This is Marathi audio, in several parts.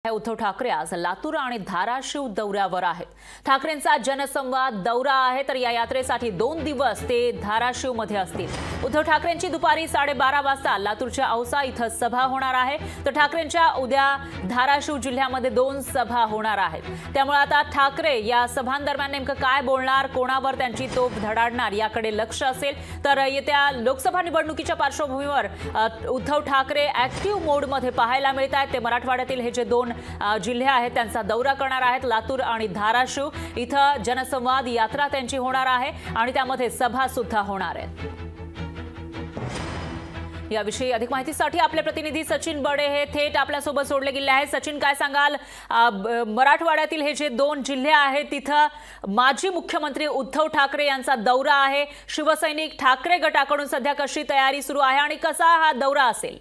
उद्धव ठाकरे आज लातूर आणि धाराशिव दौऱ्यावर आहेत। ठाकरेंचा जनसंवाद दौरा आहे, तर या यात्रेसाठी 2 दिवस ते धाराशिव मध्ये असतील। उद्धव ठाकरेंची दुपारी 12:30 वाजता लातूरच्या औसा इथं सभा होणार आहे, तर ठाकरेंच्या उद्या धाराशिव जिल्ह्यामध्ये 2 सभा होणार आहेत। त्यामुळे आता ठाकरे या सभांदरम्यान नेमकं काय बोलणार, कोणावर त्यांची तोफ धडाडणार याकडे लक्ष असेल। तर येत्या लोकसभा निवडणुकीच्या पार्श्वभूमीवर उद्धव ठाकरे ऍक्टिव्ह मोडमध्ये पाहायला मिळत आहेत। ते मराठवाड्यातील हे जे 2 जिल्हे आहेत त्यांचा दौरा करणार आहेत। लातूर आणि धाराशिव इथं जनसंवाद यात्रा त्यांची होणार आहे आणि त्यामध्ये सभा सुद्धा होणार आहे। याविषयी अधिक माहितीसाठी आपले प्रतिनिधी सचिन बडे हे थेट आपल्या सोबत जोडले गेले आहेत। सचिन, काय सांगाल, मराठवाड्यातील हे जे 2 जिल्हे आहेत तिथं माजी मुख्यमंत्री उद्धव ठाकरे यांचा दौरा आहे। शिवसैनिक ठाकरे गटाकडून सध्या कशी तयारी सुरू आहे आणि कसा हा दौरा असेल?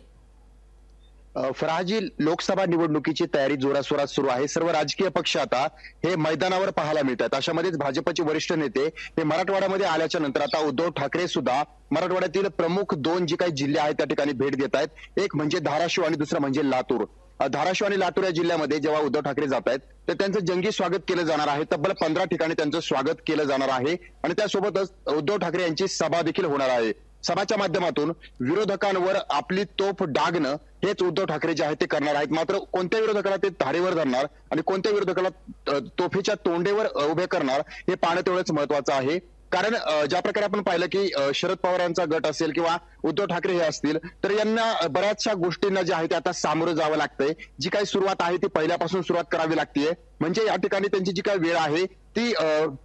फराजी, लोकसभा निवडणुकीची तयारी जोराशोरात सुरू आहे। सर्व राजकीय पक्ष आता हे मैदानावर पाहायला मिळतात। अशामध्येच भाजपचे वरिष्ठ नेते हे मराठवाड्यामध्ये आल्याच्या नंतर आता उद्धव ठाकरे सुद्धा मराठवाड्यातील प्रमुख 2 जे काही जिल्हे आहेत त्या ठिकाणी भेट देत आहेत। एक म्हणजे धाराशिव आणि दुसरं म्हणजे लातूर। धाराशिव आणि लातूर या जिल्ह्यामध्ये जेव्हा उद्धव ठाकरे जात आहेत तर त्यांचं जंगी स्वागत केलं जाणार आहे। तब्बल 15 ठिकाणी त्यांचं स्वागत केलं जाणार आहे आणि त्यासोबतच उद्धव ठाकरे यांची सभा देखील होणार आहे। सभाच्या माध्यमातून विरोधकांवर आपली तोफ डागणं हेच उद्धव ठाकरे जे आहेत ते करणार आहेत। मात्र कोणत्या विरोधकाला ते धारेवर धरणार आणि कोणत्या विरोधकाला तोफेच्या तोंडेवर उभे करणार हे पाहणं तेवढंच महत्वाचं आहे। कारण ज्या प्रकारे आपण पाहिलं की शरद पवार यांचा गट असेल किंवा उद्धव ठाकरे हे असतील तर यांना बऱ्याचशा गोष्टींना जे आहे ते आता सामोरं जावं लागतंय। जी काही सुरुवात आहे ती पहिल्यापासून सुरुवात करावी लागतेय। म्हणजे या ठिकाणी त्यांची जी काही वेळ आहे ती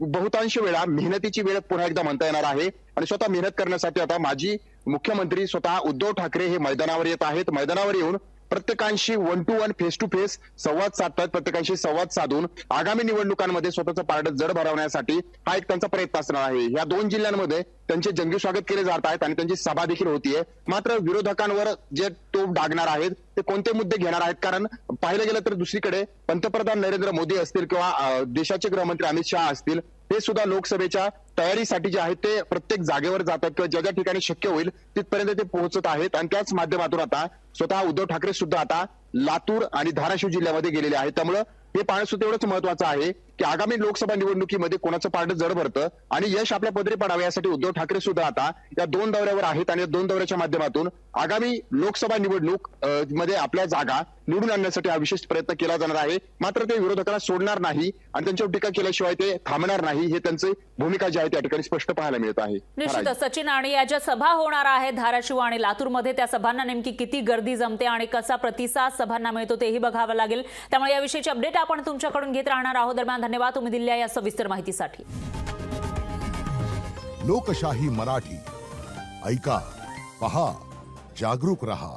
बहुतांश वेळा मेहनतीची वेळ पुन्हा एकदा म्हणता येणार आहे आणि स्वतः मेहनत करण्यासाठी आता माजी मुख्यमंत्री स्वतः उद्धव ठाकरे हे मैदानावर येत आहेत। मैदानावर येऊन प्रत्येकांशी 1 to 1 फेस टू फेस संवाद साधतात। प्रत्येकांशी संवाद साधून आगामी निवडणुकांमध्ये स्वतःचं पारडं जड भरवण्यासाठी हा एक त्यांचा प्रयत्न असणार आहे। या 2 जिल्ह्यांमध्ये त्यांचे जंगी स्वागत केले जात आहेत आणि त्यांची सभा देखील होतीये। मात्र विरोधकांवर जे तोफ डागणार आहेत ते कोणते मुद्दे घेणार आहेत? कारण पाहिलं गेलं तर दुसरीकडे पंतप्रधान नरेंद्र मोदी असतील किंवा देशाचे गृहमंत्री अमित शहा असतील ते सुद्धा लोकसभेच्या तयारीसाठी जे आहेत ते प्रत्येक जागेवर जातात किंवा ज्या ज्या ठिकाणी शक्य होईल तिथपर्यंत ते पोहोचत आहेत आणि त्याच माध्यमातून आता स्वतः उद्धव ठाकरे सुद्धा आता लातूर आणि धाराशिव जिल्ह्यामध्ये गेलेले आहेत। त्यामुळे हे पाहणं सुद्धा एवढंच महत्वाचं आहे की आगामी लोकसभा निवडणुकीमध्ये कोणाचं पारडं जड भरतं आणि यश आपल्या पदरी पडावे यासाठी उद्धव ठाकरे सुद्धा आता या 2 दौऱ्यावर आहेत आणि या 2 दौऱ्याच्या माध्यमातून आगामी लोकसभा निवडणूक मध्ये आपल्या जागा निवडून आणण्यासाठी हा विशेष प्रयत्न केला जाणार आहे। मात्र ते विरोधकांना सोडणार नाही आणि त्यांच्यावर टीका केल्याशिवाय ते थांबणार नाही हे त्यांची भूमिका जी आहे त्या ठिकाणी स्पष्ट पाहायला मिळत आहे। निश्चितच सचिन, आणि या ज्या सभा होणार आहेत धाराशिव आणि लातूरमध्ये त्या सभांना नेमकी किती गर्दी जमते आणि कसा प्रतिसाद सभांना मिळतो तेही बघावं लागेल। त्यामुळे याविषयीची अपडेट आपण तुमच्याकडून घेत राहणार आहोत। दरम्यान धन्यवाद तुम्ही दिलेल्या या सविस्तर माहितीसाठी। लोकशाही मराठी ऐका, पहा, जागरूक रहा।